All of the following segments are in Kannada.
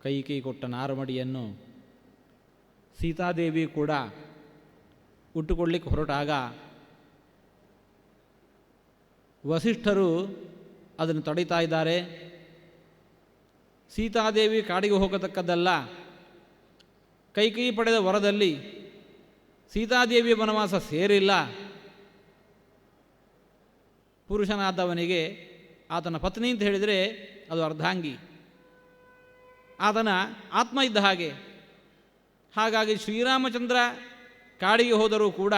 ಕೈಕೇಯಿ ಕೊಟ್ಟ ನಾರುಮಡಿಯನ್ನು ಸೀತಾದೇವಿ ಕೂಡ ಉಟ್ಟುಕೊಳ್ಳಿಕ್ಕೆ ಹೊರಟಾಗ ವಸಿಷ್ಠರು ಅದನ್ನು ತಡೀತಾ ಇದ್ದಾರೆ. ಸೀತಾದೇವಿ ಕಾಡಿಗೆ ಹೋಗತಕ್ಕದ್ದಲ್ಲ, ಕೈಕೇಯಿ ಪಡೆದ ವರದಲ್ಲಿ ಸೀತಾದೇವಿಯ ವನವಾಸ ಸೇರಿಲ್ಲ. ಪುರುಷನಾದವನಿಗೆ ಆತನ ಪತ್ನಿ ಅಂತ ಹೇಳಿದರೆ ಅದು ಅರ್ಧಾಂಗಿ, ಆತನ ಆತ್ಮ ಇದ್ದ ಹಾಗೆ. ಹಾಗಾಗಿ ಶ್ರೀರಾಮಚಂದ್ರ ಕಾಡಿಗೆ ಹೋದರೂ ಕೂಡ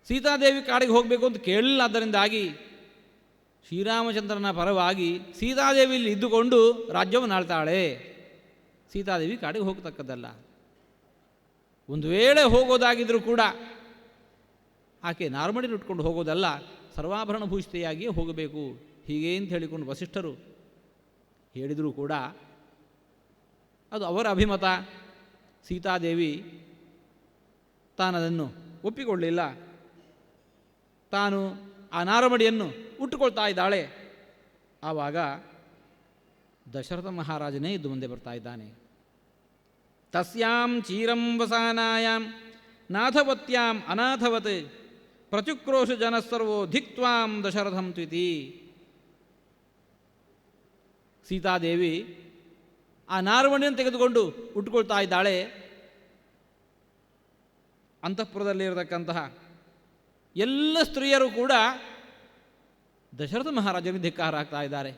ಸೀತಾದೇವಿ ಕಾಡಿಗೆ ಹೋಗಬೇಕು ಅಂತ ಕೇಳಲಿಲ್ಲ. ಆದ್ದರಿಂದಾಗಿ ಶ್ರೀರಾಮಚಂದ್ರನ ಪರವಾಗಿ ಸೀತಾದೇವಿಯಲ್ಲಿ ಇದ್ದುಕೊಂಡು ರಾಜ್ಯವನ್ನು ಆಳ್ತಾಳೆ. ಸೀತಾದೇವಿ ಕಾಡಿಗೆ ಹೋಗತಕ್ಕದ್ದಲ್ಲ. ಒಂದು ವೇಳೆ ಹೋಗೋದಾಗಿದ್ದರೂ ಕೂಡ ಆಕೆ ನಾರ್ಮಡಿ ಉಟ್ಕೊಂಡು ಹೋಗೋದಲ್ಲ, ಸರ್ವಾಭರಣ ಭೂಷಿತೆಯಾಗಿಯೇ ಹೋಗಬೇಕು. ಹೀಗೆ ಅಂತ ಹೇಳಿಕೊಂಡು ವಸಿಷ್ಠರು ಹೇಳಿದರೂ ಕೂಡ ಅದು ಅವರ ಅಭಿಮತ. ಸೀತಾದೇವಿ ತಾನದನ್ನು ಒಪ್ಪಿಕೊಳ್ಳಿಲ್ಲ. ತಾನು ಆ ನಾರಮಡಿಯನ್ನು ಉಟ್ಟುಕೊಳ್ತಾ ಇದ್ದಾಳೆ. ಆವಾಗ ದಶರಥ ಮಹಾರಾಜನೇ ಇದ್ದು ಮುಂದೆ ಬರ್ತಾ ಇದ್ದಾನೆ. ತಸ್ಯಾಂ ಚೀರಂ ವಸಾನಾಯಾಂ ನಾಥವತ್ಯಾಂ ಅನಾಥವತ್ ಪ್ರಚುಕ್ರೋಶ ಜನಸ್ಸರ್ವೋ ಧಿಕ್ತ್ವಾಂ ದಶರಥಂ ತ್ವಿತಿ. ಸೀತಾದೇವಿ ಆ ನಾರುಮಣಿಯನ್ನು ತೆಗೆದುಕೊಂಡು ಉಟ್ಟುಕೊಳ್ತಾ ಇದ್ದಾಳೆ. ಅಂತಃಪುರದಲ್ಲಿರತಕ್ಕಂತಹ ಎಲ್ಲ ಸ್ತ್ರೀಯರು ಕೂಡ ದಶರಥ ಮಹಾರಾಜನಿಗೆ ಧಿಕ್ಕಾರ ಹಾಕ್ತಾ ಇದ್ದಾರೆ.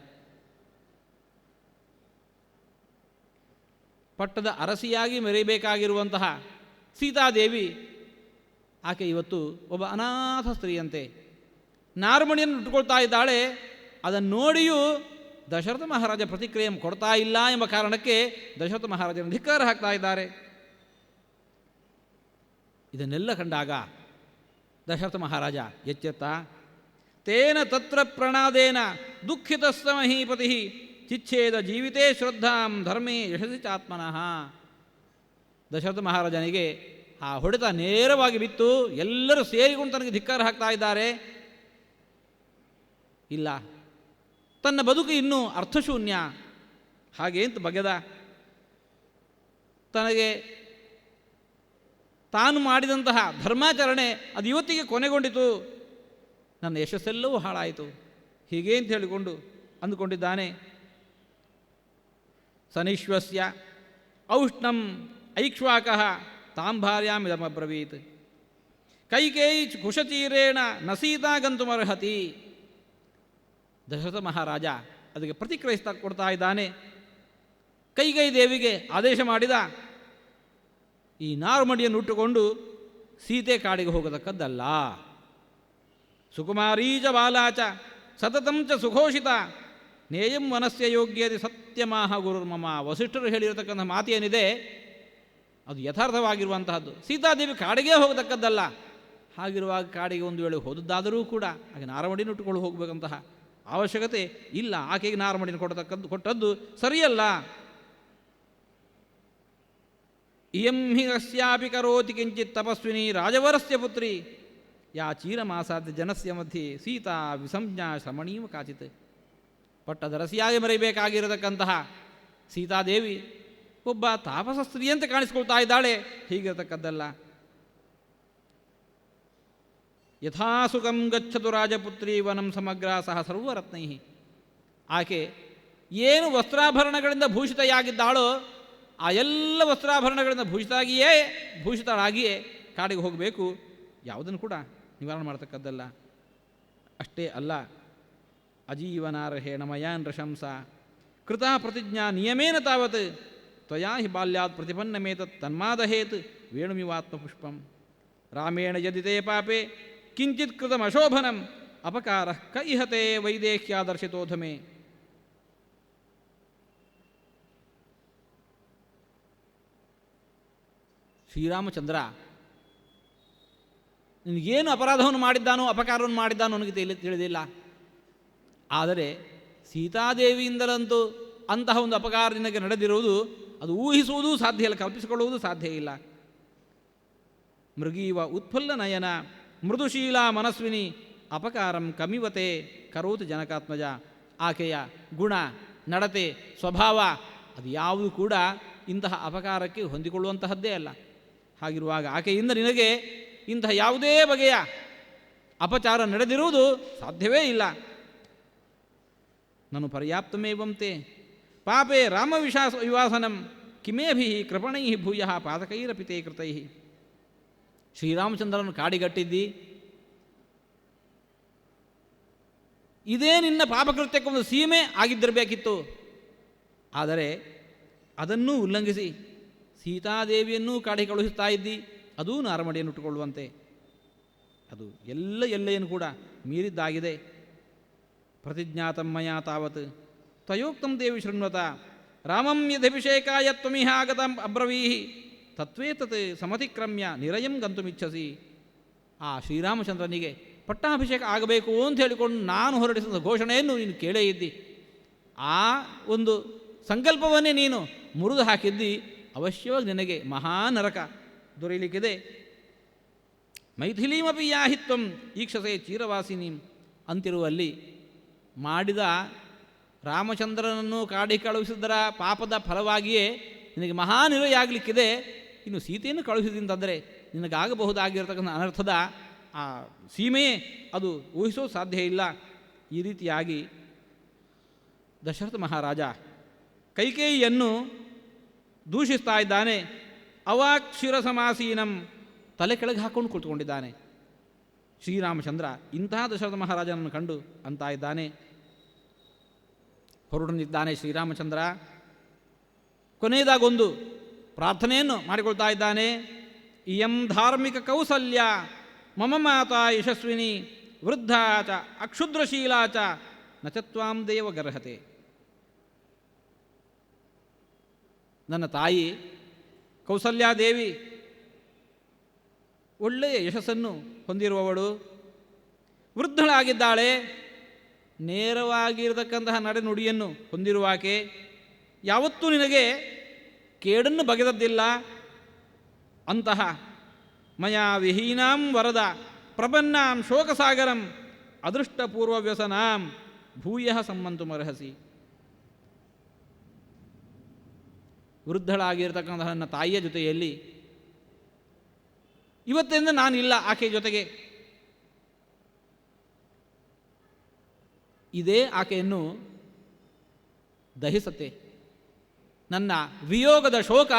ಪಟ್ಟದ ಅರಸಿಯಾಗಿ ಮೆರೆಯಬೇಕಾಗಿರುವಂತಹ ಸೀತಾದೇವಿ ಆಕೆ ಇವತ್ತು ಒಬ್ಬ ಅನಾಥ ಸ್ತ್ರೀಯಂತೆ ನಾರುಮಣಿಯನ್ನು ಉಟ್ಟುಕೊಳ್ತಾ ಇದ್ದಾಳೆ. ಅದನ್ನು ನೋಡಿಯೂ ದಶರಥ ಮಹಾರಾಜ ಪ್ರತಿಕ್ರಿಯೆ ಕೊಡ್ತಾ ಇಲ್ಲ ಎಂಬ ಕಾರಣಕ್ಕೆ ದಶರಥ ಮಹಾರಾಜನ ಧಿಕ್ಕಾರ ಹಾಕ್ತಾ ಇದ್ದಾರೆ. ಇದನ್ನೆಲ್ಲ ಕಂಡಾಗ ದಶರಥ ಮಹಾರಾಜ ಎಚ್ಚೆತ್ತ. ತೇನ ತತ್ರ ಪ್ರಣಾದೇನ ದುಃಖಿತಸ್ಸ ಮಹೀಪತಿ ಚಿಚ್ಛೇದ ಜೀವಿತೇ ಶ್ರದ್ಧಾಂ ಧರ್ಮೇ ಯಶಸಿ ಚಾತ್ಮನಃ. ದಶರಥ ಮಹಾರಾಜನಿಗೆ ಆ ಹೊಡೆತ ನೇರವಾಗಿ ಬಿತ್ತು. ಎಲ್ಲರೂ ಸೇರಿಕೊಂಡು ತನಗೆ ಧಿಕ್ಕಾರ ಹಾಕ್ತಾ ಇದ್ದಾರೆ. ಇಲ್ಲ, ತನ್ನ ಬದುಕು ಇನ್ನೂ ಅರ್ಥಶೂನ್ಯ ಹಾಗೆ ಅಂತ ಬಗೆದ. ತನಗೆ ತಾನು ಮಾಡಿದಂತಹ ಧರ್ಮಾಚರಣೆ ಅದು ಇವತ್ತಿಗೆ ಕೊನೆಗೊಂಡಿತು, ನನ್ನ ಯಶಸ್ಸೆಲ್ಲವೂ ಹಾಳಾಯಿತು ಹೀಗೆ ಅಂತ ಹೇಳಿಕೊಂಡು ಅಂದುಕೊಂಡಿದ್ದಾನೆ. ಸನಿಶ್ವಸ್ಯ ಔಷ್ಣಂ ಐಕ್ಷ್ವಾಕಃ ತಾಂ ಭಾರ್ಯಾಮಿದಮಬ್ರವೀತ್ ಕೈಕೇಯಿ ಕುಶಚೀರೇಣ ನ ಸೀತಾ ಗಂತುಮರ್ಹತಿ. ದಶರಥ ಮಹಾರಾಜ ಅದಕ್ಕೆ ಪ್ರತಿಕ್ರಿಯಿಸ್ತಾ ಕೊಡ್ತಾ ಇದ್ದಾನೆ. ಕೈಕೇಯಿ ದೇವಿಗೆ ಆದೇಶ ಮಾಡಿದ, ಈ ನಾರುಮಡಿಯನ್ನು ಉಟ್ಟುಕೊಂಡು ಸೀತೆ ಕಾಡಿಗೆ ಹೋಗತಕ್ಕದ್ದಲ್ಲ. ಸುಕುಮಾರೀಚ ಬಾಲಾಚ ಸತತಂ ಚ ಸುಘೋಷಿತ ನೇಯಂ ವನಸ್ಯ ಯೋಗ್ಯತೆ ಸತ್ಯಮಾಹ ಗುರುರ್ಮಮ. ವಸಿಷ್ಠರು ಹೇಳಿರತಕ್ಕಂಥ ಮಾತೇನಿದೆ ಅದು ಯಥಾರ್ಥವಾಗಿರುವಂತಹದ್ದು. ಸೀತಾದೇವಿ ಕಾಡಿಗೆ ಹೋಗತಕ್ಕದ್ದಲ್ಲ. ಹಾಗಿರುವಾಗ ಕಾಡಿಗೆ ಒಂದು ವೇಳೆ ಹೋದದ್ದಾದರೂ ಕೂಡ ಹಾಗೆ ನಾರುಮಡಿಯನ್ನು ಉಟ್ಟುಕೊಂಡು ಹೋಗಬೇಕಂತಹ ಅವಶ್ಯಕತೆ ಇಲ್ಲ. ಆಕೆಗೆ ನಾರುಮಡಿಯನ್ನು ಕೊಟ್ಟದ್ದು ಸರಿಯಲ್ಲ. ಇಯಂ ಹಿ ಕಸ್ಯಾಪಿ ಕರೋತಿ ಕಿಂಚಿತ್ ತಪಸ್ವಿನಿ ರಾಜವರಸ್ಯ ಪುತ್ರಿ ಯಾ ಚೀರಮಾಸಾಧ್ಯ ಜನಸ್ಯ ಮಧ್ಯೆ ಸೀತಾ ವಿಸಂಜ್ಞಾ ಶ್ರಮಣೀವ ಕಾಚಿತ್. ಪಟ್ಟದರಸಿಯಾಗಿ ಮರೆಯಬೇಕಾಗಿರತಕ್ಕಂತಹ ಸೀತಾದೇವಿ ಒಬ್ಬ ತಾಪಸ ಸ್ತ್ರೀಯಂತೆ ಕಾಣಿಸ್ಕೊಳ್ತಾ ಇದ್ದಾಳೆ. ಹೀಗಿರತಕ್ಕದ್ದಲ್ಲ. ಯಥಾಸುಖಂ ಗಚ್ಚತು ರಾಜಪುತ್ರಿ ವನಂ ಸಮಗ್ರ ಸಹ ಸರ್ವರತ್ನೈ. ಆಕೆ ಏನು ವಸ್ತ್ರಾಭರಣಗಳಿಂದ ಭೂಷಿತೆಯಾಗಿದ್ದಾಳೋ ಆ ಎಲ್ಲ ವಸ್ತ್ರಾಭರಣಗಳಿಂದ ಭೂಷಿತಳಾಗಿಯೇ ಕಾಡಿಗೆ ಹೋಗಬೇಕು. ಯಾವುದನ್ನು ಕೂಡ ನಿವಾರಣೆ ಮಾಡತಕ್ಕದ್ದಲ್ಲ. ಅಷ್ಟೇ ಅಲ್ಲ, ಅಜೀವನಾರ್ಹೇಣ ಮಯಾ ನೃಶಂಸ ಕೃತಾ ಪ್ರತಿಜ್ಞಾ ನಿಯಮೇನ ತಾವತ್ ತ್ವಯಾ ಹಿ ಬಾಲ್ಯಾತ್ ಪ್ರತಿಪನ್ನಮೇತತ್ ತನ್ಮಾದಹೇತ್ ವೇಣುಮಿವಾತ್ಮಪುಷ್ಪಂ ರಾಮೇಣ ಯದಿತೇ ಪಾಪೆ ಕಿಂಚಿತ್ ಕೃತಮಶೋಭನಂ ಅಪಕಾರ ಕ ಇಹತೆ ವೈದೇಹ್ಯಾದರ್ಶಿತೋಧಮೆ. ಶ್ರೀರಾಮಚಂದ್ರ ನಿನಗೇನು ಅಪರಾಧವನ್ನು ಮಾಡಿದ್ದಾನೋ ಅಪಕಾರವನ್ನು ಮಾಡಿದ್ದಾನೋ ನನಗೆ ತಿಳಿದಿಲ್ಲ. ಆದರೆ ಸೀತಾದೇವಿಯಿಂದಲಂತೂ ಅಂತಹ ಒಂದು ಅಪಕಾರ ನಿನಗೆ ನಡೆದಿರುವುದು ಅದು ಊಹಿಸುವುದೂ ಸಾಧ್ಯ ಇಲ್ಲ, ಕಲ್ಪಿಸಿಕೊಳ್ಳುವುದೂ ಸಾಧ್ಯ ಇಲ್ಲ. ಮೃಗೀವ ಉತ್ಫುಲ್ಲ ನಯನ ಮೃದುಶೀಲ ಮನಸ್ವಿನಿ ಅಪಕಾರಂ ಕಮಿವತೆ ಕರೋತು ಜನಕಾತ್ಮಜ. ಆಕೆಯ ಗುಣ ನಡತೆ, ಸ್ವಭಾವ ಅದು ಯಾವುದು ಕೂಡ ಇಂತಹ ಅಪಕಾರಕ್ಕೆ ಹೊಂದಿಕೊಳ್ಳುವಂತಹದ್ದೇ ಅಲ್ಲ. ಹಾಗಿರುವಾಗ ಆಕೆಯಿಂದ ನಿನಗೆ ಇಂತಹ ಯಾವುದೇ ಬಗೆಯ ಅಪಚಾರ ನಡೆದಿರುವುದು ಸಾಧ್ಯವೇ ಇಲ್ಲ. ನಾನು ಪರ್ಯಾಪ್ತಮೇವಂತೆ ಪಾಪೇ ವಿವಾಸನಂ ಕಿಮೇಭಿ ಕೃಪಣೈ ಭೂಯ ಪಾದಕೈರಪಿತೇ ಕೃತೈ. ಶ್ರೀರಾಮಚಂದ್ರನು ಕಾಡಿಗಟ್ಟಿದ್ದಿ, ಇದೇ ನಿನ್ನ ಪಾಪಕೃತ್ಯಕ್ಕೊಂದು ಸೀಮೆ ಆಗಿದ್ದಿರಬೇಕಿತ್ತು. ಆದರೆ ಅದನ್ನೂ ಉಲ್ಲಂಘಿಸಿ ಸೀತಾದೇವಿಯನ್ನೂ ಕಾಡಿಗೆ ಕಳುಹಿಸ್ತಾ ಇದ್ದಿ, ಅದೂ ನಾರಮಡಿಯನ್ನು ಇಟ್ಟುಕೊಳ್ಳುವಂತೆ. ಅದು ಎಲ್ಲೆಯನ್ನು ಕೂಡ ಮೀರಿದ್ದಾಗಿದೆ. ಪ್ರತಿಜ್ಞಾತಮ್ಮಯ ತಾವತ್ ತ್ವಯೋಕ್ತಂ ದೇವಿ ಶೃಣ್ವತ ರಾಮಂ ಯದಭಿಷೇಕಾಯ ತ್ವಮಿಹ ಆಗತಂ ಅಬ್ರವೀಹಿ ತತ್ವೇತತ್ ಸಮತಿಕ್ರಮ್ಯ ನಿರಯಂ ಗಂತುಮಿಚ್ಛಸಿ. ಆ ಶ್ರೀರಾಮಚಂದ್ರನಿಗೆ ಪಟ್ಟಾಭಿಷೇಕ ಆಗಬೇಕು ಅಂತ ಹೇಳಿಕೊಂಡು ನಾನು ಹೊರಡಿಸಿದ ಘೋಷಣೆಯನ್ನು ನೀನು ಕೇಳೇ ಇದ್ದಿ. ಆ ಒಂದು ಸಂಕಲ್ಪವನ್ನೇ ನೀನು ಮುರಿದು ಹಾಕಿದ್ದಿ. ಅವಶ್ಯವಾಗಿ ನಿನಗೆ ಮಹಾನರಕ ದೊರೆಯಲಿಕ್ಕಿದೆ. ಮೈಥಿಲೀಮಪಿ ಯಾಹಿತ್ವಂ ಈಕ್ಷಸೆ ಚೀರವಾಸಿನೀಂ ಅಂತಿರುವಲ್ಲಿ ಮಾಡಿದ ರಾಮಚಂದ್ರನನ್ನು ಕಾಡಿಗೆ ಕಳುಹಿಸಿದರ ಪಾಪದ ಫಲವಾಗಿಯೇ ನಿನಗೆ ಮಹಾನಿರೆಯಾಗಲಿಕ್ಕಿದೆ. ಇನ್ನು ಸೀತೆಯನ್ನು ಕಳುಹಿಸಿದಂತಂದರೆ ನಿನಗಾಗಬಹುದಾಗಿರತಕ್ಕಂಥ ಅನರ್ಥದ ಆ ಸೀಮೆಯೇ ಅದು ಊಹಿಸೋದು ಸಾಧ್ಯ ಇಲ್ಲ. ಈ ರೀತಿಯಾಗಿ ದಶರಥ ಮಹಾರಾಜ ಕೈಕೇಯಿಯನ್ನು ದೂಷಿಸ್ತಾ ಇದ್ದಾನೆ. ಅವಾಕ್ಷಿರ ಸಮಾಸೀನಂ ತಲೆ ಕೆಳಗೆ ಹಾಕ್ಕೊಂಡು ಕುಳಿತುಕೊಂಡಿದ್ದಾನೆ. ಶ್ರೀರಾಮಚಂದ್ರ ಇಂತಹ ದಶರಥ ಮಹಾರಾಜನನ್ನು ಕಂಡು ಅಂತ ಇದ್ದಾನೆ. ಹೊರಡನಿದ್ದಾನೆ ಶ್ರೀರಾಮಚಂದ್ರ. ಕೊನೆಯದಾಗೊಂದು ಪ್ರಾರ್ಥನೆಯನ್ನು ಮಾಡಿಕೊಳ್ತಾ ಇದ್ದಾನೆ. ಇಯಂ ಧಾರ್ಮಿಕ ಕೌಸಲ್ಯ ಮಮ ಮಾತಾ ಯಶಸ್ವಿನಿ ವೃದ್ಧಾ ಚ ಅಕ್ಷುದ್ರಶೀಲಾ ಚ ನಚತ್ವಾಂ ದೇವಗರ್ಹತೆ. ನನ್ನ ತಾಯಿ ಕೌಸಲ್ಯಾದೇವಿ ಒಳ್ಳೆಯ ಯಶಸ್ಸನ್ನು ಹೊಂದಿರುವವಳು, ವೃದ್ಧಳಾಗಿದ್ದಾಳೆ, ನೇರವಾಗಿರತಕ್ಕಂತಹ ನಡೆನುಡಿಯನ್ನು ಹೊಂದಿರುವಾಕೆ, ಯಾವತ್ತೂ ನಿನಗೆ ಕೇಡನ್ನು ಬಗೆದದ್ದಿಲ್ಲ. ಅಂತಹ ಮಯಾ ವಿಹೀನಾಂ ವರದ ಪ್ರಪನ್ನಾಂ ಶೋಕಸಾಗರಂ ಅದೃಷ್ಟಪೂರ್ವ ವ್ಯಸನಾಂ ಭೂಯ ಸಮ್ಮಂತುಮರ್ಹಸಿ. ವೃದ್ಧಳಾಗಿರ್ತಕ್ಕಂತಹ ನನ್ನ ತಾಯಿಯ ಜೊತೆಯಲ್ಲಿ ಇವತ್ತಿಂದ ನಾನಿಲ್ಲ ಆಕೆಯ ಜೊತೆಗೆ. ಇದೇ ಆಕೆಯನ್ನು ದಹಿಸತ್ತೆ. ನನ್ನ ವಿಯೋಗದ ಶೋಕ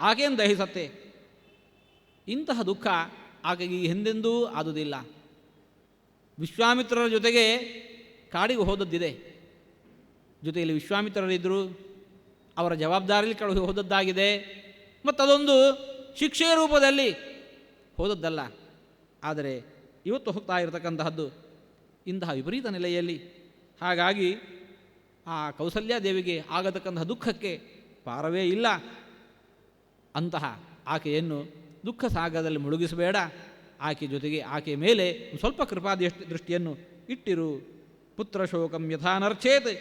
ಆಕೆಯನ್ನು ದಹಿಸತ್ತೆ. ಇಂತಹ ದುಃಖ ಆಕೆಗೆ ಹಿಂದೆಂದೂ ಆದುದಿಲ್ಲ. ವಿಶ್ವಾಮಿತ್ರರ ಜೊತೆಗೆ ಕಾಡಿಗೆ ಹೋದದ್ದಿದೆ. ಜೊತೆಯಲ್ಲಿ ವಿಶ್ವಾಮಿತ್ರರಿದ್ದರು, ಅವರ ಜವಾಬ್ದಾರಿಯಲ್ಲಿ ಕಳುಹಿ ಹೋದದ್ದಾಗಿದೆ. ಮತ್ತು ಅದೊಂದು ಶಿಕ್ಷೆಯ ರೂಪದಲ್ಲಿ ಹೋದದ್ದಲ್ಲ. ಆದರೆ ಇವತ್ತು ಹೋಗ್ತಾ ಇರತಕ್ಕಂತಹದ್ದು ಇಂತಹ ವಿಪರೀತ ನೆಲೆಯಲ್ಲಿ. ಹಾಗಾಗಿ ಆ ಕೌಸಲ್ಯಾದೇವಿಗೆ ಆಗತಕ್ಕಂತಹ ದುಃಖಕ್ಕೆ ಪಾರವೇ ಇಲ್ಲ. ಅಂತಹ ಆಕೆಯನ್ನು ದುಃಖ ಸಾಗರದಲ್ಲಿ ಮುಳುಗಿಸಬೇಡ. ಆಕೆ ಜೊತೆಗೆ ಆಕೆಯ ಮೇಲೆ ಸ್ವಲ್ಪ ದೃಷ್ಟಿಯನ್ನು ಇಟ್ಟಿರು. ಪುತ್ರ ಶೋಕಂ ಯಥಾನರ್ಚೇತ್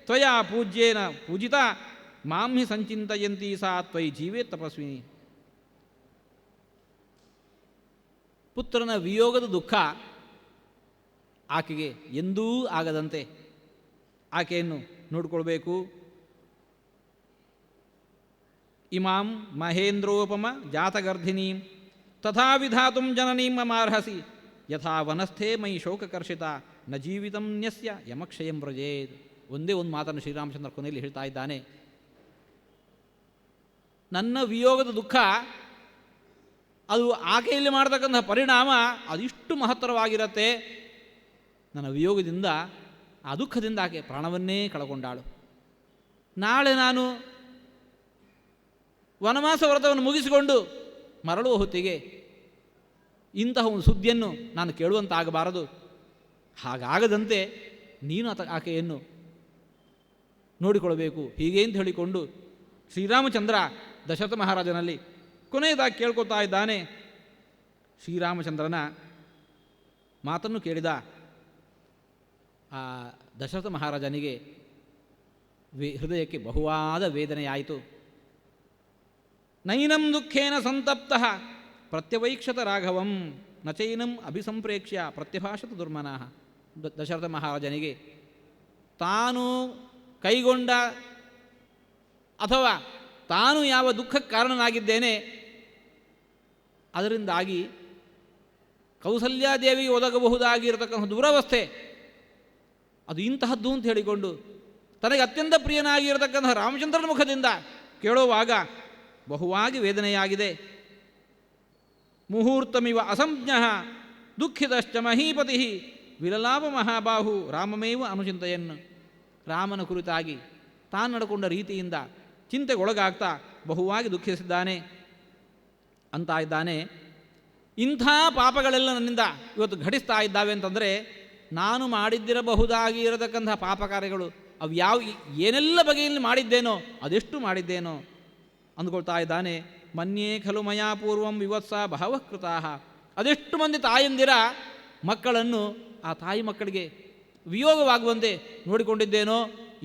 ತ್ವಯಾ ಪೂಜ್ಯೇನ ಪೂಜಿತ ಮಾಂ ಹಿ ಸಂಚಿಂತಯಂತಿ ಸಾ ತ್ವಯಿ ಜೀವೇ ತಪಸ್ವಿನಿ. ಪುತ್ರನ ವಿಯೋಗದ ದುಃಖ ಆಕೆಗೆ ಎಂದೂ ಆಗದಂತೆ ಆಕೆಯನ್ನು ನೋಡಿಕೊಳ್ಬೇಕು. ಇಮಾಂ ಮಹೇಂದ್ರೋಪಮ ಜಾತಗರ್ಧಿನೀಂ ತಥಾ ವಿಧಾತುಂ ಜನನೀಂ ಮಮಾರ್ಹಸಿ ಯಥಾ ವನಸ್ಥೆ ಮೈ ಶೋಕಕರ್ಷಿತ ನ ಜೀವಿತಂ ನ್ಯಸ್ಯ ಯಮಕ್ಷಯಂ ವ್ರಜೇದ್. ಒಂದೇ ಒಂದು ಮಾತನ್ನು ಶ್ರೀರಾಮಚಂದ್ರ ಕೊನೆಯಲ್ಲಿ ಹೇಳ್ತಾ ಇದ್ದಾನೆ. ನನ್ನ ವಿಯೋಗದ ದುಃಖ ಅದು ಆಕೆಯಲ್ಲಿ ಮಾಡತಕ್ಕಂತಹ ಪರಿಣಾಮ ಅದಿಷ್ಟು ಮಹತ್ತರವಾಗಿರುತ್ತೆ. ನನ್ನ ವಿಯೋಗದಿಂದ ಆ ದುಃಖದಿಂದ ಆಕೆ ಪ್ರಾಣವನ್ನೇ ಕಳಕೊಂಡಾಳು. ನಾಳೆ ನಾನು ವನವಾಸ ವ್ರತವನ್ನು ಮುಗಿಸಿಕೊಂಡು ಮರಳುವ ಹೊತ್ತಿಗೆ ಇಂತಹ ಒಂದು ಸುದ್ದಿಯನ್ನು ನಾನು ಕೇಳುವಂತಾಗಬಾರದು. ಹಾಗಾಗದಂತೆ ನೀನು ಆಕೆಯನ್ನು ನೋಡಿಕೊಳ್ಳಬೇಕು. ಹೀಗೆ ಅಂತ ಹೇಳಿಕೊಂಡು ಶ್ರೀರಾಮಚಂದ್ರ ದಶರಥ ಮಹಾರಾಜನಲ್ಲಿ ಕೊನೆಯದಾಗಿ ಕೇಳ್ಕೊತಾ ಇದ್ದಾನೆ. ಶ್ರೀರಾಮಚಂದ್ರನ ಮಾತನ್ನು ಕೇಳಿದ ಆ ದಶರಥ ಮಹಾರಾಜನಿಗೆ ಹೃದಯಕ್ಕೆ ಬಹುವಾದ ವೇದನೆಯಾಯಿತು. ನೈನಂ ದುಃಖೇನ ಸಂತಪ್ತಃ ಪ್ರತ್ಯವೈಕ್ಷತ ರಾಘವಂ ನಚೈನಂ ಅಭಿಸಂಪ್ರೇಕ್ಷ್ಯ ಪ್ರತ್ಯಭಾಷತ ದುರ್ಮನಃ. ದಶರಥ ಮಹಾರಾಜನಿಗೆ ತಾನು ಕೈಗೊಂಡ ಅಥವಾ ತಾನು ಯಾವ ದುಃಖಕ್ಕೆ ಕಾರಣನಾಗಿದ್ದೇನೆ ಅದರಿಂದಾಗಿ ಕೌಸಲ್ಯಾದೇವಿಗೆ ಒದಗಬಹುದಾಗಿರತಕ್ಕಂಥ ದುರವಸ್ಥೆ ಅದು ಇಂತಹದ್ದು ಅಂತ ಹೇಳಿಕೊಂಡು ತನಗೆ ಅತ್ಯಂತ ಪ್ರಿಯನಾಗಿರತಕ್ಕಂಥ ರಾಮಚಂದ್ರನ ಮುಖದಿಂದ ಕೇಳುವಾಗ ಬಹುವಾಗಿ ವೇದನೆಯಾಗಿದೆ. ಮುಹೂರ್ತಮಿವ ಅಸಂಜ್ಞ ದುಃಖಿತಶ್ಚ ಮಹೀಪತಿ ವಿಲಲಾಪ ಮಹಾಬಾಹು ರಾಮಮೇವ ಅನುಚಿಂತೆಯನ್ನು. ರಾಮನ ಕುರಿತಾಗಿ ತಾನು ನಡ್ಕೊಂಡ ರೀತಿಯಿಂದ ಚಿಂತೆಗೊಳಗಾಗ್ತಾ ಬಹುವಾಗಿ ದುಃಖಿಸಿದ್ದಾನೆ ಅಂತ ಇದ್ದಾನೆ. ಇಂಥ ಪಾಪಗಳೆಲ್ಲ ನನ್ನಿಂದ ಇವತ್ತು ಘಟಿಸ್ತಾ ಇದ್ದಾವೆ ಅಂತಂದರೆ ನಾನು ಮಾಡಿದ್ದಿರಬಹುದಾಗಿ ಇರತಕ್ಕಂಥ ಪಾಪ ಕಾರ್ಯಗಳು ಅವು ಏನೆಲ್ಲ ಬಗೆಯಲ್ಲಿ ಮಾಡಿದ್ದೇನೋ ಅದೆಷ್ಟು ಮಾಡಿದ್ದೇನೋ ಅಂದ್ಕೊಳ್ತಾ ಇದ್ದಾನೆ. ಮನ್ಯೇ ಖಲು ಮಯಾ ಪೂರ್ವಂ ವಿವತ್ಸ ಬಹವಃ ಕೃತಾಃ. ಅದೆಷ್ಟು ಮಂದಿ ತಾಯಂದಿರ ಮಕ್ಕಳನ್ನು ಆ ತಾಯಿ ಮಕ್ಕಳಿಗೆ ವಿಯೋಗವಾಗುವಂತೆ ನೋಡಿಕೊಂಡಿದ್ದೇನೋ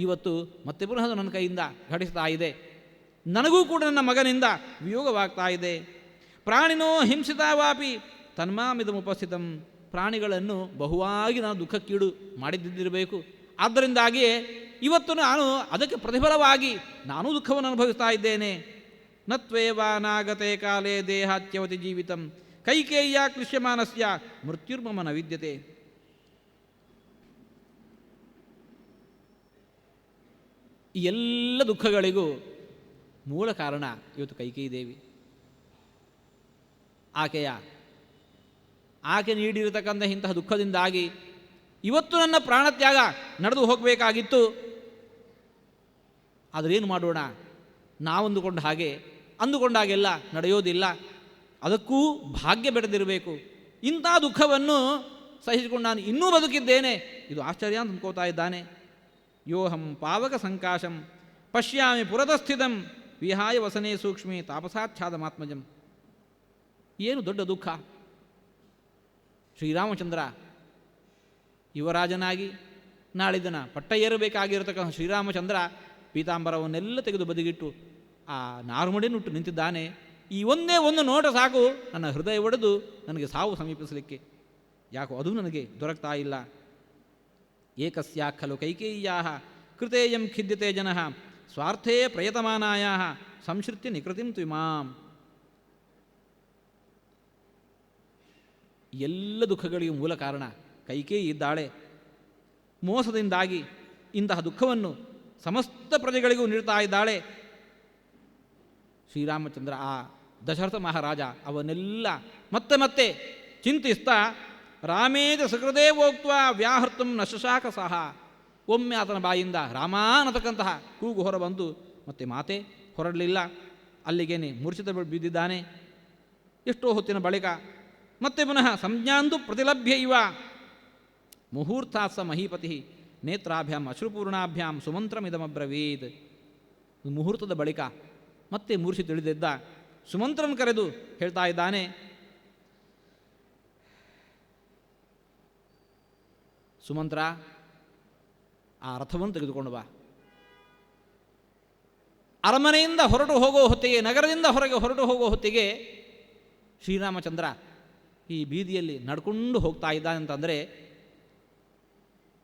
ಇವತ್ತು ಮತ್ತೆ ಪುನಃ ನನ್ನ ಕೈಯಿಂದ ಘಟಿಸ್ತಾ ಇದೆ. ನನಗೂ ಕೂಡ ನನ್ನ ಮಗನಿಂದ ವಿಯೋಗವಾಗ್ತಾ ಇದೆ. ಪ್ರಾಣಿನೋ ಹಿಂಸಿತಾವಾಪಿ ತನ್ಮಾಮಿದಮುಪಸ್ಥಿತಂ. ಪ್ರಾಣಿಗಳನ್ನು ಬಹುವಾಗಿ ನಾನು ದುಃಖಕ್ಕೀಡು ಮಾಡಿದ್ದಿರಬೇಕು. ಆದ್ದರಿಂದಾಗಿಯೇ ಇವತ್ತು ನಾನು ಅದಕ್ಕೆ ಪ್ರತಿಫಲವಾಗಿ ನಾನೂ ದುಃಖವನ್ನು ಅನುಭವಿಸ್ತಾ ಇದ್ದೇನೆ. ನತ್ವೇವಾನಾಗತೆ ಕಾಲೇ ದೇಹಾತ್ಯವತಿ ಜೀವಿತಂ ಕೈಕೇಯ್ಯ ಕ್ಲಿಶ್ಯಮಾನಸ್ಯ ಮೃತ್ಯುರ್ಮಮ ನ ವಿದ್ಯತೆ. ಈ ಎಲ್ಲ ದುಃಖಗಳಿಗೂ ಮೂಲ ಕಾರಣ ಇವತ್ತು ಕೈಕೇಯಿ ದೇವಿ. ಆಕೆ ನೀಡಿರತಕ್ಕಂಥ ಇಂತಹ ದುಃಖದಿಂದಾಗಿ ಇವತ್ತು ನನ್ನ ಪ್ರಾಣತ್ಯಾಗ ನಡೆದು ಹೋಗಬೇಕಾಗಿತ್ತು. ಆದರೇನು ಮಾಡೋಣ, ನಾವಂದುಕೊಂಡ ಹಾಗೆ ಅಂದುಕೊಂಡಾಗೆಲ್ಲ ನಡೆಯೋದಿಲ್ಲ. ಅದಕ್ಕೂ ಭಾಗ್ಯ ಬೆಳೆದಿರಬೇಕು. ಇಂಥ ದುಃಖವನ್ನು ಸಹಿಸಿಕೊಂಡು ನಾನು ಇನ್ನೂ ಬದುಕಿದ್ದೇನೆ, ಇದು ಆಶ್ಚರ್ಯ ಅಂತ ಅಂದ್ಕೋತಾ ಇದ್ದಾನೆ. ಯೋಹಂ ಪಾವಕ ಸಂಕಾಶಂ ಪಶ್ಯಾಮಿ ಪುರತಸ್ಥಿತಂ ವಿಹಾಯ ವಸನೆ ಸೂಕ್ಷ್ಮಿ ತಾಪಸಾಚ್ಛಾದಮಾತ್ಮಜಂ. ಏನು ದೊಡ್ಡ ದುಃಖ. ಶ್ರೀರಾಮಚಂದ್ರ ಯುವರಾಜನಾಗಿ ನಾಳಿದನ ಪಟ್ಟ ಏರಬೇಕಾಗಿರತಕ್ಕಂಥ ಶ್ರೀರಾಮಚಂದ್ರ ಪೀತಾಂಬರವನ್ನೆಲ್ಲ ತೆಗೆದು ಬದಿಗಿಟ್ಟು ಆ ನಾರುಮಡಿನುಟ್ಟು ನಿಂತಿದ್ದಾನೆ. ಈ ಒಂದೇ ಒಂದು ನೋಟ ಸಾಕು ನನ್ನ ಹೃದಯ ಒಡೆದು ನನಗೆ ಸಾವು ಸಮೀಪಿಸಲಿಕ್ಕೆ. ಯಾಕೋ ಅದು ನನಗೆ ದೊರಕ್ತಾ ಇಲ್ಲ. ಏಕಸ್ಯಾ ಖಲು ಕೈಕೇಯ್ಯಾ ಕೃತೇಯಂ ಖಿದ್ಯತೆ ಜನಃ ಸ್ವಾರ್ಥೇ ಪ್ರಯತಮಾನಾಯ ಸಂಶ್ರಿತ್ಯ ನಿಕೃತಿಂ ತ್ವಿಮಾಂ. ಎಲ್ಲ ದುಃಖಗಳಿಗೆ ಮೂಲ ಕಾರಣ ಕೈಕೇಯಿ ಇದ್ದಾಳೆ. ಮೋಸದಿಂದಾಗಿ ಇಂತಹ ದುಃಖವನ್ನು ಸಮಸ್ತ ಪ್ರಜೆಗಳಿಗೂ ನೀಡ್ತಾ ಇದ್ದಾಳೆ. ಶ್ರೀರಾಮಚಂದ್ರ ಆ ದಶರಥ ಮಹಾರಾಜ ಅವನ್ನೆಲ್ಲ ಮತ್ತೆ ಮತ್ತೆ ಚಿಂತಿಸ್ತಾ ರಾಮೇದ ಸಕೃದೇವೋಕ್ತ ವ್ಯಾಹೃತಂ ನಶಶಾಕ ಸಹ. ಒಮ್ಮೆ ಆತನ ಬಾಯಿಂದ ರಾಮ ಅನ್ನತಕ್ಕಂತಹ ಕೂಗು ಹೊರಬಂದು ಮತ್ತೆ ಮಾತೆ ಹೊರಡಲಿಲ್ಲ. ಅಲ್ಲಿಗೇನೆ ಮೂರ್ಛಿತ ಬಿದ್ದಿದ್ದಾನೆ. ಎಷ್ಟೋ ಹೊತ್ತಿನ ಬಳಿಕ ಮತ್ತೆ ಪುನಃ ಸಂಜ್ಞಾಂದು ಪ್ರತಿಲಭ್ಯ ಇವ ಮುಹೂರ್ತಾತ್ಸ ಮಹೀಪತಿ ನೇತ್ರಾಭ್ಯಾಂ ಅಶ್ರುಪೂರ್ಣಾಭ್ಯಾಂ ಸುಮಂತ್ರಮಿದಮಬ್ರವೀತ್. ಮುಹೂರ್ತದ ಬಳಿಕ ಮತ್ತೆ ಮೂರ್ಛೆ ತಿಳಿದಿದ್ದ ಸುಮಂತ್ರನ ಕರೆದು ಹೇಳ್ತಾ ಇದ್ದಾನೆ, ಸುಮಂತ್ರ, ಆ ರಥವನ್ನು ತೆಗೆದುಕೊಂಡು ಬಾ. ಅರಮನೆಯಿಂದ ಹೊರಟು ಹೋಗೋ ಹೊತ್ತಿಗೆ, ನಗರದಿಂದ ಹೊರಗೆ ಹೊರಟು ಹೋಗೋ ಹೊತ್ತಿಗೆ ಶ್ರೀರಾಮಚಂದ್ರ ಈ ಬೀದಿಯಲ್ಲಿ ನಡ್ಕೊಂಡು ಹೋಗ್ತಾ ಇದ್ದಾನೆ ಅಂತಂದರೆ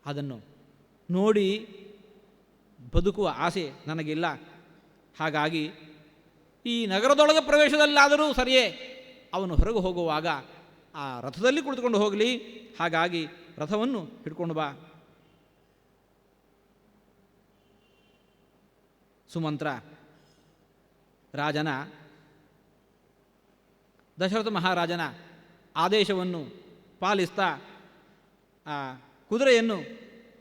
ಅದನ್ನು ನೋಡಿ ಬದುಕುವ ಆಸೆ ನನಗಿಲ್ಲ. ಹಾಗಾಗಿ ಈ ನಗರದೊಳಗೆ ಪ್ರವೇಶದಲ್ಲಾದರೂ ಸರಿಯೇ, ಅವನು ಹೊರಗೆ ಹೋಗುವಾಗ ಆ ರಥದಲ್ಲಿ ಕುಳಿತುಕೊಂಡು ಹೋಗಲಿ. ಹಾಗಾಗಿ ರಥವನ್ನು ಹಿಡ್ಕೊಂಡು ಬಾ. ಸುಮಂತ್ರ ರಾಜನ, ದಶರಥ ಮಹಾರಾಜನ ಆದೇಶವನ್ನು ಪಾಲಿಸ್ತಾ ಆ ಕುದುರೆಯನ್ನು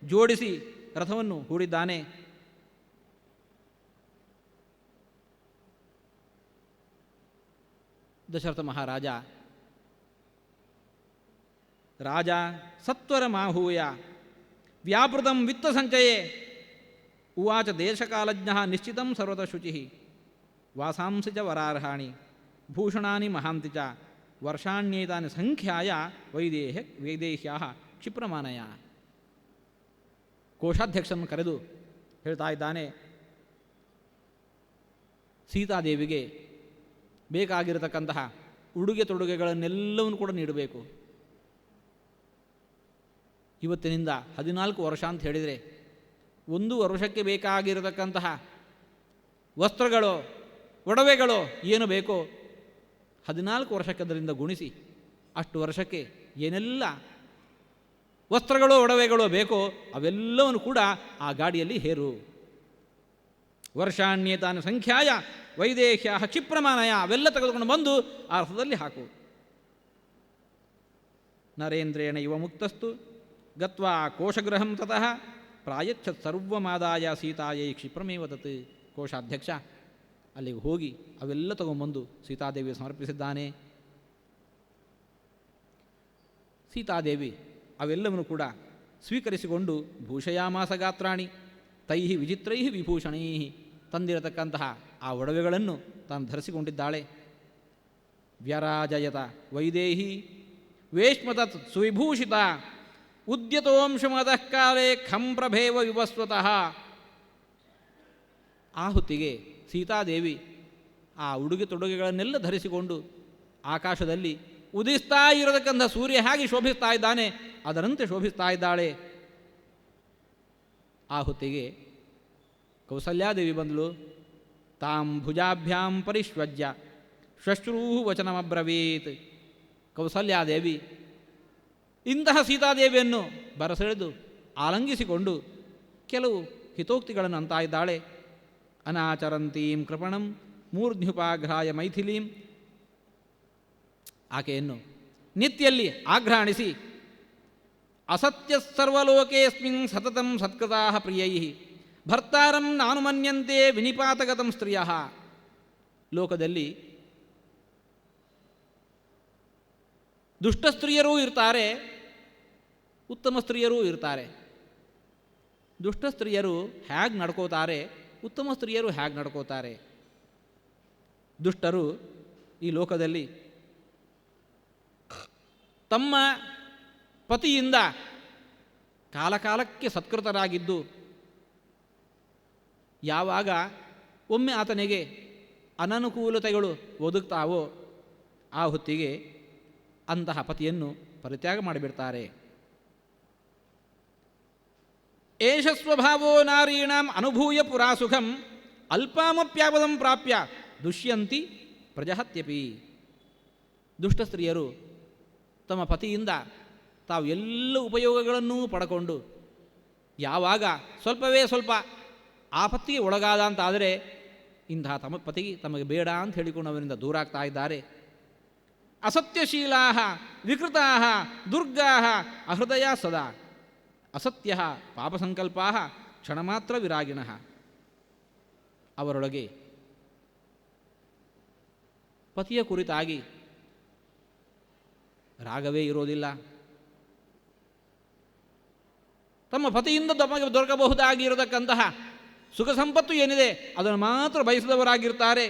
ಜೋಡಿಸಿ ರಥವನ್ನು ಹೂಡಿದ್ದಾನೆ. ದಶರಥ ಮಹಾರಾಜ ರಾಜ ಸತ್ವರ ಮಾಹೂಯ ವ್ಯಾಪೃತಂ ವಿತ್ತ ಸಂಚಯೇ ಉವಾಚ ದೇಶಕಾಲಜ್ಞ ನಿಶ್ಚಿತಂ ಸರ್ವತ ಶುಚಿ ವಾಸಾಂಸಿ ಚ ವರಾರ್ಹಾಣಿ ಭೂಷಣಾನಿ ಮಹಾಂತಿ ಚ ವರ್ಷಾಣ್ಯೇತಾನಿ ಸಂಖ್ಯಾಯ ವೈದೇಹ್ಯಾ ಕ್ಷಿಪ್ರಮಾನಯ. ಕೋಶಾಧ್ಯಕ್ಷರನ್ನು ಕರೆದು ಹೇಳ್ತಾ ಇದ್ದಾನೆ, ಸೀತಾದೇವಿಗೆ ಬೇಕಾಗಿರತಕ್ಕಂತಹ ಉಡುಗೆ ತೊಡುಗೆಗಳನ್ನೆಲ್ಲವನ್ನು ಕೂಡ ನೀಡಬೇಕು. ಇವತ್ತಿನಿಂದ 14 ವರ್ಷ ಅಂತ ಹೇಳಿದರೆ 1 ವರ್ಷಕ್ಕೆ ಬೇಕಾಗಿರತಕ್ಕಂತಹ ವಸ್ತ್ರಗಳು, ಒಡವೆಗಳು ಏನು ಬೇಕೋ 14 ವರ್ಷಕ್ಕೆ ಅದರಿಂದ ಗುಣಿಸಿ ಅಷ್ಟು ವರ್ಷಕ್ಕೆ ಏನೆಲ್ಲ ವಸ್ತ್ರಗಳು ಒಡವೆಗಳು ಬೇಕೋ ಅವೆಲ್ಲವನ್ನು ಕೂಡ ಆ ಗಾಡಿಯಲ್ಲಿ ಹೇರು. ವರ್ಷಾಣ್ಯೇತಾನ ಸಂಖ್ಯಾಯ ವೈದೇಹ್ಯ ಕ್ಷಿಪ್ರಮಾನಯ, ಅವೆಲ್ಲ ತೆಗೆದುಕೊಂಡು ಬಂದು ಆ ರಥದಲ್ಲಿ ಹಾಕು. ನರೇಂದ್ರೇಣ ಇವ ಮುಕ್ತಸ್ತು ಗತ್ವಾ ಕೋಶಗೃಹಂ ತತಃ ಪ್ರಾಯಚ್ಛತ್ ಸರ್ವಮಾದಾಯ ಸೀತಾಯೈ ಕ್ಷಿಪ್ರಮೇವ ತತ್. ಕೋಶಾಧ್ಯಕ್ಷ ಅಲ್ಲಿಗೆ ಹೋಗಿ ಅವೆಲ್ಲ ತಗೊಂಬಂದು ಸೀತಾದೇವಿಗೆ ಸಮರ್ಪಿಸಿದ್ದಾನೆ. ಸೀತಾದೇವಿ ಅವೆಲ್ಲವನ್ನು ಕೂಡ ಸ್ವೀಕರಿಸಿಕೊಂಡು ಭೂಷಯಾಮಾಸ ಗಾತ್ರಾಣಿ ತೈ ವಿಚಿತ್ರೈ ವಿಭೂಷಣೈ, ತಂದಿರತಕ್ಕಂತಹ ಆ ಒಡವೆಗಳನ್ನು ತಾನು ಧರಿಸಿಕೊಂಡಿದ್ದಾಳೆ. ವ್ಯರಾಜಯತ ವೈದೇಹಿ ವೇಶ್ಮತತ್ ಸುವಿಭೂಷಿತ ಉದ್ಯತೋಂಶಮತಃ ಕಾಲೇ ಖಂಪ್ರಭೇವ ವಿವಸ್ವತಃ. ಆ ಹೊತ್ತಿಗೆ ಸೀತಾದೇವಿ ಆ ಉಡುಗೆ ತೊಡುಗೆಗಳನ್ನೆಲ್ಲ ಧರಿಸಿಕೊಂಡು ಆಕಾಶದಲ್ಲಿ ಉದಿಸ್ತಾ ಇರತಕ್ಕಂಥ ಸೂರ್ಯ ಹೇಗೆ ಶೋಭಿಸ್ತಾ ಇದ್ದಾನೆ ಅದರಂತೆ ಶೋಭಿಸ್ತಾ ಇದ್ದಾಳೆ. ಆ ಹೊತ್ತಿಗೆ ಕೌಸಲ್ಯಾದೇವಿ ಬಂದಳು. ತಾಂ ಭುಜಾಭ್ಯಾಂ ಪರಿಶ್ವಜ್ಯ ಶ್ವಶ್ರೂ ವಚನಮಬ್ರವೀತ್. ಕೌಸಲ್ಯಾದೇವಿ ಇಂತಹ ಸೀತಾದೇವಿಯನ್ನು ಬರಸೆಳೆದು ಆಲಂಗಿಸಿಕೊಂಡು ಕೆಲವು ಹಿತೋಕ್ತಿಗಳನ್ನು ಅಂತಾ ಇದ್ದಾಳೆ. ಅನಾಚರಂತೀಂ ಕೃಪಣಂ ಮೂರ್ಧ್ಯುಪಾಘ್ರಾಯ ಮೈಥಿಲೀಂ. ಆಕೆಯನ್ನು ನಿತ್ಯಲ್ಲಿ ಆಘ್ರಾಣಿಸಿ ಅಸತ್ಯ ಸರ್ವಲೋಕೇಸ್ಮಿನ್ ಸತತಂ ಸತ್ಕೃತಾ ಪ್ರಿಯೈ ಭರ್ತಾರಂ ನಾನು ಮನ್ಯಂತೆ ವಿನಿಪಾತಗತಂ ಸ್ತ್ರೀಯ. ಲೋಕದಲ್ಲಿ ದುಷ್ಟ ಸ್ತ್ರೀಯರೂ ಇರ್ತಾರೆ, ಉತ್ತಮ ಸ್ತ್ರೀಯರೂ ಇರ್ತಾರೆ. ದುಷ್ಟ ಸ್ತ್ರೀಯರು ಹೇಗೆ ನಡ್ಕೋತಾರೆ, ಉತ್ತಮ ಸ್ತ್ರೀಯರು ಹೇಗೆ ನಡ್ಕೋತಾರೆ. ದುಷ್ಟರು ಈ ಲೋಕದಲ್ಲಿ ತಮ್ಮ ಪತಿಯಿಂದ ಕಾಲಕಾಲಕ್ಕೆ ಸತ್ಕೃತರಾಗಿದ್ದು ಯಾವಾಗ ಒಮ್ಮೆ ಆತನಿಗೆ ಅನನುಕೂಲತೆಗಳು ಒದಗ್ತಾವೋ ಆ ಹೊತ್ತಿಗೆ ಅಂತಹ ಪತಿಯನ್ನು ಪರಿತ್ಯಾಗ ಮಾಡಿಬಿಡ್ತಾರೆ. ಏಷ ಸ್ವಭಾವೋ ನಾರೀಣಾಂ ಅನುಭೂಯ ಪುರಾ ಸುಖಂ ಅಲ್ಪಾಮಪ್ಯಾವದಂ ಪ್ರಾಪ್ಯ ದುಷ್ಯಂತಿ ಪ್ರಜಹತ್ಯಪಿ. ದುಷ್ಟ ಸ್ತ್ರೀಯರು ತಮ್ಮ ಪತಿಯಿಂದ ತಾವು ಎಲ್ಲ ಉಪಯೋಗಗಳನ್ನೂ ಪಡ್ಕೊಂಡು ಯಾವಾಗ ಸ್ವಲ್ಪವೇ ಸ್ವಲ್ಪ ಆಪತ್ತಿಗೆ ಒಳಗಾದ ಅಂತಾದರೆ ಇಂತಹ ತಮ್ಮ ಪತಿಗೆ ತಮಗೆ ಬೇಡ ಅಂತ ಹೇಳಿಕೊಂಡು ಅವರಿಂದ ದೂರ ಆಗ್ತಾ ಇದ್ದಾರೆ. ಅಸತ್ಯಶೀಲಾ ವಿಕೃತಾ ದುರ್ಗಾ ಅಹೃದಯ ಸದಾ ಅಸತ್ಯ ಪಾಪಸಂಕಲ್ಪಾ ಕ್ಷಣಮಾತ್ರ ವಿರಾಗಿಣ. ಅವರೊಳಗೆ ಪತಿಯ ಕುರಿತಾಗಿ ರಾಗವೇ ಇರೋದಿಲ್ಲ. ತಮ್ಮ ಪತಿಯಿಂದ ತಮಗೆ ದೊರಕಬಹುದಾಗಿರತಕ್ಕಂತಹ ಸುಖ ಸಂಪತ್ತು ಏನಿದೆ ಅದನ್ನು ಮಾತ್ರ ಬಯಸಿದವರಾಗಿರ್ತಾರೆ.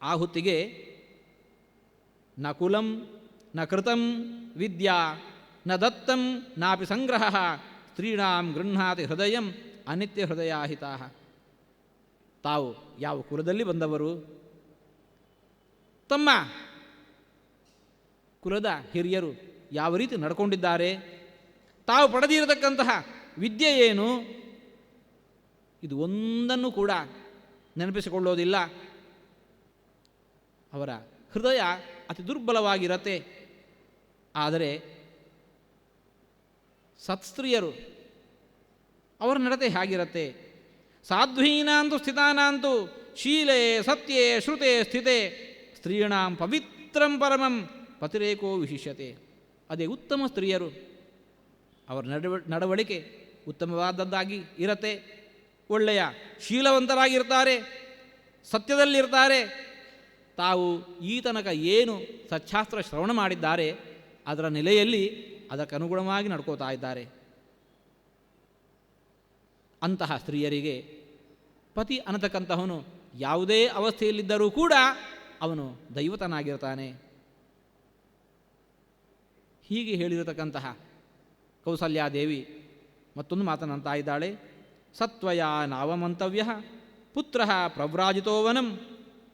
ಆ ಹೊತ್ತಿಗೆ ನ ಕುಲಂ ನ ಕೃತಂ ವಿದ್ಯಾ ನ ದತ್ತಂ ನಾಪಿ ಸಂಗ್ರಹ ಸ್ತ್ರೀಣಾಂ ಗೃಹ್ಣಾತಿ ಹೃದಯಂ ಅನಿತ್ಯ ಹೃದಯಾಹಿತಾ. ತಾವು ಯಾವ ಕುಲದಲ್ಲಿ ಬಂದವರು, ತಮ್ಮ ಕುಲದ ಹಿರಿಯರು ಯಾವ ರೀತಿ ನಡ್ಕೊಂಡಿದ್ದಾರೆ, ತಾವು ಪಡೆದಿರತಕ್ಕಂತಹ ವಿದ್ಯೆ ಏನು, ಇದು ಒಂದನ್ನು ಕೂಡ ನೆನಪಿಸಿಕೊಳ್ಳೋದಿಲ್ಲ. ಅವರ ಹೃದಯ ಅತಿ ದುರ್ಬಲವಾಗಿರತ್ತೆ. ಆದರೆ ಸತ್ಸ್ತ್ರೀಯರು ಅವರ ನಡತೆ ಹೇಗಿರತ್ತೆ? ಸಾಧ್ವೀನಾಂತು ಸ್ಥಿತಾನಾಂತು ಶೀಲೆ ಸತ್ಯೆ ಶ್ರುತೆ ಸ್ಥಿತೆ ಸ್ತ್ರೀಣಾಂ ಪವಿತ್ರಂ ಪರಮಂ ಪತಿರೇಕೋ ವಿಶಿಷ್ಯತೆ. ಅದೇ ಉತ್ತಮ ಸ್ತ್ರೀಯರು. ಅವರ ನಡವಳಿಕೆ ಉತ್ತಮವಾದದ್ದಾಗಿ ಇರತ್ತೆ. ಒಳ್ಳೆಯ ಶೀಲವಂತರಾಗಿರ್ತಾರೆ, ಸತ್ಯದಲ್ಲಿರ್ತಾರೆ. ತಾವು ಈ ತನಕ ಏನು ಸಚ್ಛಾಸ್ತ್ರ ಶ್ರವಣ ಮಾಡಿದ್ದಾರೆ ಅದರ ನೆಲೆಯಲ್ಲಿ ಅದಕ್ಕನುಗುಣವಾಗಿ ನಡ್ಕೋತಾ ಇದ್ದಾರೆ. ಅಂತಹ ಸ್ತ್ರೀಯರಿಗೆ ಪತಿ ಅನ್ನತಕ್ಕಂತಹವನು ಯಾವುದೇ ಅವಸ್ಥೆಯಲ್ಲಿದ್ದರೂ ಕೂಡ ಅವನು ದೈವತನಾಗಿರ್ತಾನೆ. ಹೀಗೆ ಹೇಳಿರತಕ್ಕಂತಹ ಕೌಸಲ್ಯಾದೇವಿ ಮತ್ತೊಂದು ಮಾತನಂತ ಇದ್ದಾಳೆ. ಸತ್ವಯ ನಾವಮಂತವ್ಯ ಪುತ್ರ ಪ್ರವ್ರಾಜಿತೋವನಂ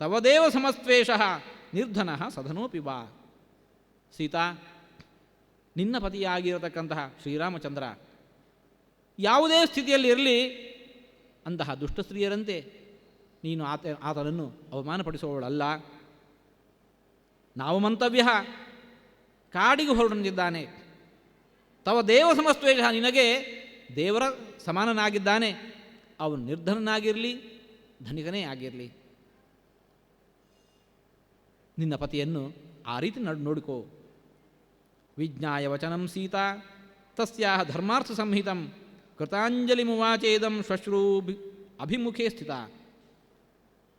ತವದೇವ ಸಮಸ್ತ್ವೇಷ ನಿರ್ಧನ ಸಧನೋಪಿ ಬಾ. ಸೀತಾ, ನಿನ್ನ ಪತಿಯಾಗಿರತಕ್ಕಂತಹ ಶ್ರೀರಾಮಚಂದ್ರ ಯಾವುದೇ ಸ್ಥಿತಿಯಲ್ಲಿ ಇರಲಿ ಅಂತಹ ದುಷ್ಟ ಸ್ತ್ರೀಯರಂತೆ ನೀನು ಆತನನ್ನು ಅವಮಾನಪಡಿಸುವವಳಲ್ಲ. ನಾವು ಮಂತವ್ಯ ಕಾಡಿಗೆ ಹೊರಡಂದಿದ್ದಾನೆ. ತವ ದೇವ ಸಮಸ್ವೇಷ, ನಿನಗೆ ದೇವರ ಸಮಾನನಾಗಿದ್ದಾನೆ. ಅವನು ನಿರ್ಧನನಾಗಿರಲಿ ಧನಿಕನೇ ಆಗಿರಲಿ, ನಿನ್ನ ಪತಿಯನ್ನು ಆ ರೀತಿ ನೋಡಿಕೋ. ವಿಜ್ಞಾಯ ವಚನಂ ಸೀತಾ ತಸ್ಯಾಹ ಧರ್ಮಾರ್ಥ ಸಂಹಿತಂ ಕೃತಾಂಜಲಿ ಮುವಾಚೇದಂ ಶ್ವಶ್ರೂ ಅಭಿಮುಖೇ ಸ್ಥಿತ.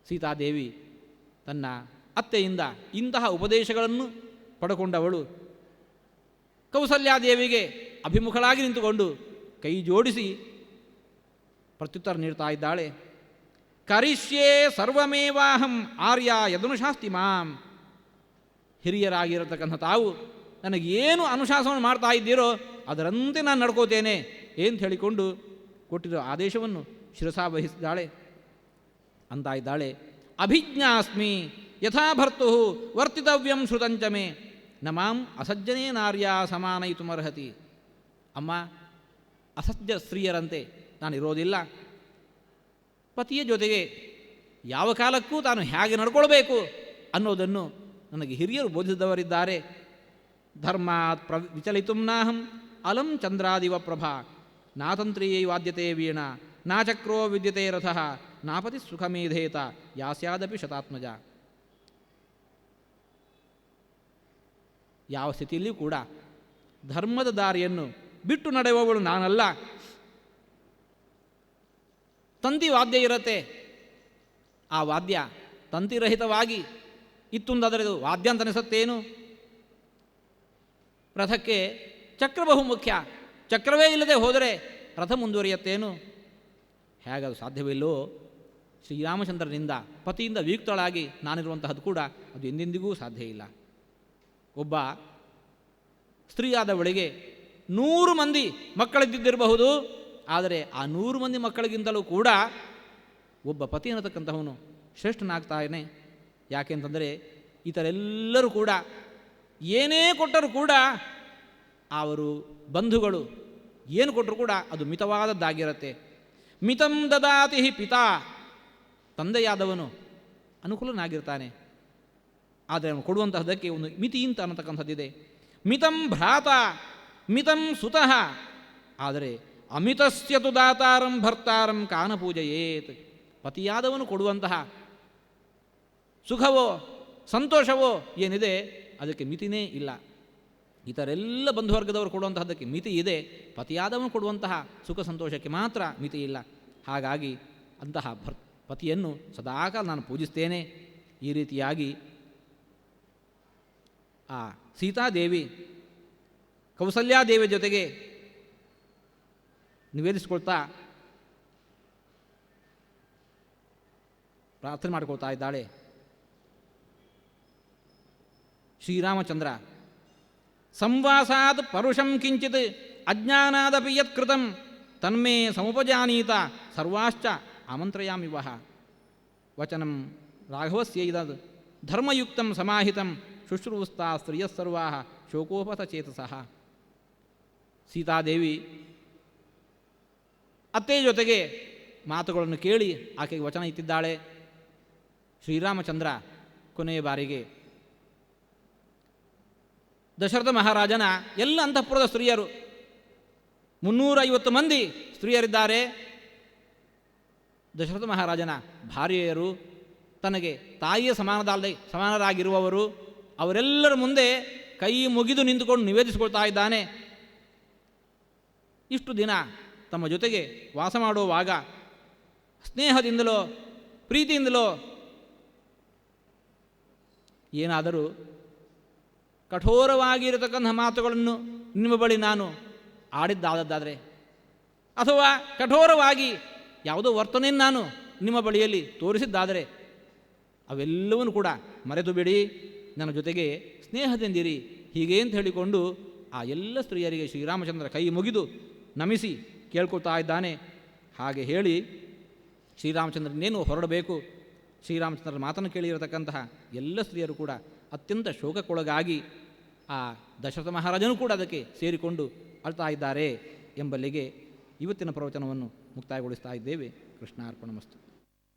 ಸೀತಾದೇವಿ ತನ್ನ ಅತ್ತೆಯಿಂದ ಇಂತಹ ಉಪದೇಶಗಳನ್ನು ಪಡ್ಕೊಂಡವಳು ಕೌಸಲ್ಯಾದೇವಿಗೆ ಅಭಿಮುಖಳಾಗಿ ನಿಂತುಕೊಂಡು ಕೈ ಜೋಡಿಸಿ ಪ್ರತ್ಯುತ್ತರ ನೀಡ್ತಾ ಇದ್ದಾಳೆ. ಕರಿಷ್ಯೇ ಸರ್ವಮೇವಾಹಂ ಆರ್ಯ ಯದನುಶಾಸ್ತಿ ಮಾಂ. ಹಿರಿಯರಾಗಿರತಕ್ಕಂಥ ತಾವು ನನಗೇನು ಅನುಶಾಸನ ಮಾಡ್ತಾ ಇದ್ದೀರೋ ಅದರಂತೆ ನಾನು ನಡ್ಕೋತೇನೆ ಅಂತ ಹೇಳಿಕೊಂಡು ಕೊಟ್ಟಿರೋ ಆದೇಶವನ್ನು ಶಿರಸಾವಹಿಸಿದ್ದಾಳೆ. ಅಂತ ಇದ್ದಾಳೆ, ಅಭಿಜ್ಞಾಸ್ಮಿ ಯಥಾ ಭರ್ತು ವರ್ತಿತವ್ಯಂ ಶ್ರುತಂಚಮೆ ನಮಾಂ ಅಸಜ್ಜನೇ ನಾರ್ಯ ಸಮಾನಯಿತುಮರ್ಹತಿ. ಅಮ್ಮ, ಅಸಜ್ಜ ಸ್ತ್ರೀಯರಂತೆ ನಾನಿರೋದಿಲ್ಲ. ಪತಿಯ ಜೊತೆಗೆ ಯಾವ ಕಾಲಕ್ಕೂ ತಾನು ಹೇಗೆ ನಡ್ಕೊಳ್ಬೇಕು ಅನ್ನೋದನ್ನು ನನಗೆ ಹಿರಿಯರು ಬೋಧಿಸಿದವರಿದ್ದಾರೆ. ಧರ್ಮಾತ್ ವಿಚಲಿತುಂ ನಾಹಂ ಅಲಂ ಚಂದ್ರಾದಿವ ಪ್ರಭಾ ನಾತಂತ್ರೀಯೈ ವಾದ್ಯತೆ ವೀಣ ನಾಚಕ್ರೋ ವಿದ್ಯತೆ ರಥಃ ನಾಪತಿ ಸುಖಮೇಧೇತ ಯಾಸ್ಯಾದಪಿ ಶತಾತ್ಮಜ. ಯಾವ ಸ್ಥಿತಿಯಲ್ಲಿಯೂ ಕೂಡ ಧರ್ಮದ ದಾರಿಯನ್ನು ಬಿಟ್ಟು ನಡೆಯುವವಳು ನಾನಲ್ಲ. ತಂತಿ ವಾದ್ಯ ಇರತ್ತೆ, ಆ ವಾದ್ಯ ತಂತಿರಹಿತವಾಗಿ ಇತ್ತುಂದಾದರೆ ವಾದ್ಯ ಅಂತ ಅನಿಸುತ್ತೇನು? ರಥಕ್ಕೆ ಚಕ್ರ ಬಹು ಮುಖ್ಯ, ಚಕ್ರವೇ ಇಲ್ಲದೆ ಹೋದರೆ ರಥ ಮುಂದುವರಿಯುತ್ತೇನು? ಹೇಗದು ಸಾಧ್ಯವಿಲ್ಲೋ, ಶ್ರೀರಾಮಚಂದ್ರನಿಂದ ಪತಿಯಿಂದ ವಿಯುಕ್ತಳಾಗಿ ನಾನಿರುವಂತಹದ್ದು ಕೂಡ ಅದು ಎಂದೆಂದಿಗೂ ಸಾಧ್ಯ ಇಲ್ಲ. ಒಬ್ಬ ಸ್ತ್ರೀಯಾದವಳಿಗೆ 100 ಮಂದಿ ಮಕ್ಕಳಿದ್ದಿರಬಹುದು, ಆದರೆ ಆ 100 ಮಂದಿ ಮಕ್ಕಳಿಗಿಂತಲೂ ಕೂಡ ಒಬ್ಬ ಪತಿ ಅನ್ನತಕ್ಕಂಥವನು ಶ್ರೇಷ್ಠನಾಗ್ತಾನೆ. ಯಾಕೆಂತಂದರೆ ಇತರೆಲ್ಲರೂ ಕೂಡ ಏನೇ ಕೊಟ್ಟರೂ ಕೂಡ ಅವರು ಬಂಧುಗಳು ಏನು ಕೊಟ್ಟರು ಕೂಡ ಅದು ಮಿತವಾದದ್ದಾಗಿರುತ್ತೆ. ಮಿತಂ ದದಾತಿ ಹಿ ಪಿತಾ, ತಂದೆಯಾದವನು ಅನುಕೂಲನಾಗಿರ್ತಾನೆ, ಆದರೆ ಅವನು ಕೊಡುವಂತಹದ್ದಕ್ಕೆ ಒಂದು ಮಿತಿ ಅಂತ ಅನ್ನತಕ್ಕಂಥದ್ದಿದೆ. ಮಿತಂ ಭ್ರಾತ ಮಿತಂ ಸುತಃ, ಆದರೆ ಅಮಿತಸ್ಯತು ದಾತಾರಂ ಭರ್ತಾರಂ ಕಾನ ಪೂಜಯೇತ್. ಪತಿಯಾದವನು ಕೊಡುವಂತಹ ಸುಖವೋ ಸಂತೋಷವೋ ಏನಿದೆ ಅದಕ್ಕೆ ಮಿತಿನೇ ಇಲ್ಲ. ಇತರೆಲ್ಲ ಬಂಧುವರ್ಗದವರು ಕೊಡುವಂತಹದ್ದಕ್ಕೆ ಮಿತಿ ಇದೆ, ಪತಿಯಾದವನು ಕೊಡುವಂತಹ ಸುಖ ಸಂತೋಷಕ್ಕೆ ಮಾತ್ರ ಮಿತಿ ಇಲ್ಲ. ಹಾಗಾಗಿ ಅಂತಹ ಪತಿಯನ್ನು ಸದಾಕಾಲ ನಾನು ಪೂಜಿಸ್ತೇನೆ. ಈ ರೀತಿಯಾಗಿ ಆ ಸೀತಾದೇವಿ ಕೌಸಲ್ಯಾದೇವಿ ಜೊತೆಗೆ ನಿವೇದಿಸಿಕೊಳ್ತಾ ಪ್ರಾರ್ಥನೆ ಮಾಡಿಕೊಳ್ತಾ ಇದ್ದಾಳೆ. ಶ್ರೀರಾಮಚಂದ್ರ ಸಂವಾಸಾತ್ ಪರುಷಂ ಕಿಂಚಿತ್ ಅಜ್ಞಾನಾದಪಿ ಯತ್ ಕೃತಂ ತನ್ಮೇ ಸಮುಪಜಾನೀತ ಸರ್ವಾಶ್ಚ ಆಮಂತ್ರಯಾಮಿ ವಹ. ವಚನಂ ರಾಘವಸ್ಯೈದದ್ ಧರ್ಮಯುಕ್ತಂ ಸಮಾಹಿತಂ ಶುಶ್ರೂಸ್ತಾ ಸ್ತ್ರೀಯಸ್ಸರ್ವಾ ಶೋಕೋಪಥ ಚೇತಸಃ. ಸೀತಾದೇವಿ ಅತ್ತೆ ಜೊತೆಗೆ ಮಾತುಗಳನ್ನು ಕೇಳಿ ಆಕೆಗೆ ವಚನ ಇತ್ತಿದ್ದಾಳೆ. ಶ್ರೀರಾಮಚಂದ್ರ ಕೊನೆಯ ಬಾರಿಗೆ ದಶರಥ ಮಹಾರಾಜನ ಎಲ್ಲ ಅಂತಃಪುರದ ಸ್ತ್ರೀಯರು 350 ಮಂದಿ ಸ್ತ್ರೀಯರಿದ್ದಾರೆ. ದಶರಥ ಮಹಾರಾಜನ ಭಾರ್ಯೆಯರು, ತನಗೆ ತಾಯಿಯ ಸಮಾನರಾಗಿರುವವರು, ಅವರೆಲ್ಲರ ಮುಂದೆ ಕೈ ಮುಗಿದು ನಿಂತುಕೊಂಡು ನಿವೇದಿಸಿಕೊಳ್ತಾ ಇದ್ದಾನೆ. ಇಷ್ಟು ದಿನ ತಮ್ಮ ಜೊತೆಗೆ ವಾಸ ಮಾಡುವಾಗ ಸ್ನೇಹದಿಂದಲೋ ಪ್ರೀತಿಯಿಂದಲೋ ಏನಾದರೂ ಕಠೋರವಾಗಿರತಕ್ಕಂಥ ಮಾತುಗಳನ್ನು ನಿಮ್ಮ ಬಳಿ ನಾನು ಆಡಿದ್ದಾದರೆ, ಅಥವಾ ಕಠೋರವಾಗಿ ಯಾವುದೋ ವರ್ತನೆಯನ್ನು ನಾನು ನಿಮ್ಮ ಬಳಿಯಲ್ಲಿ ತೋರಿಸಿದ್ದಾದರೆ ಅವೆಲ್ಲವನ್ನೂ ಕೂಡ ಮರೆತು ಬಿಡಿ, ನನ್ನ ಜೊತೆಗೆ ಸ್ನೇಹದಿಂದಿರಿ ಹೀಗೆ ಅಂತ ಹೇಳಿಕೊಂಡು ಆ ಎಲ್ಲ ಸ್ತ್ರೀಯರಿಗೆ ಶ್ರೀರಾಮಚಂದ್ರ ಕೈ ಮುಗಿದು ನಮಿಸಿ ಕೇಳ್ಕೊಳ್ತಾ ಇದ್ದಾನೆ. ಹಾಗೆ ಹೇಳಿ ಶ್ರೀರಾಮಚಂದ್ರನೇನು ಹೊರಡಬೇಕು. ಶ್ರೀರಾಮಚಂದ್ರನ ಮಾತನ್ನು ಕೇಳಿರತಕ್ಕಂತಹ ಎಲ್ಲ ಸ್ತ್ರೀಯರು ಕೂಡ ಅತ್ಯಂತ ಶೋಕಕ್ಕೊಳಗಾಗಿ ಆ ದಶರಥ ಮಹಾರಾಜನೂ ಕೂಡ ಅದಕ್ಕೆ ಸೇರಿಕೊಂಡು ಅಳ್ತಾ ಇದ್ದಾರೆ ಎಂಬಲ್ಲಿಗೆ ಇವತ್ತಿನ ಪ್ರವಚನವನ್ನು ಮುಕ್ತಾಯಗೊಳಿಸ್ತಾ ಇದ್ದೇವೆ. ಕೃಷ್ಣಾರ್ಪಣಮಸ್ತು.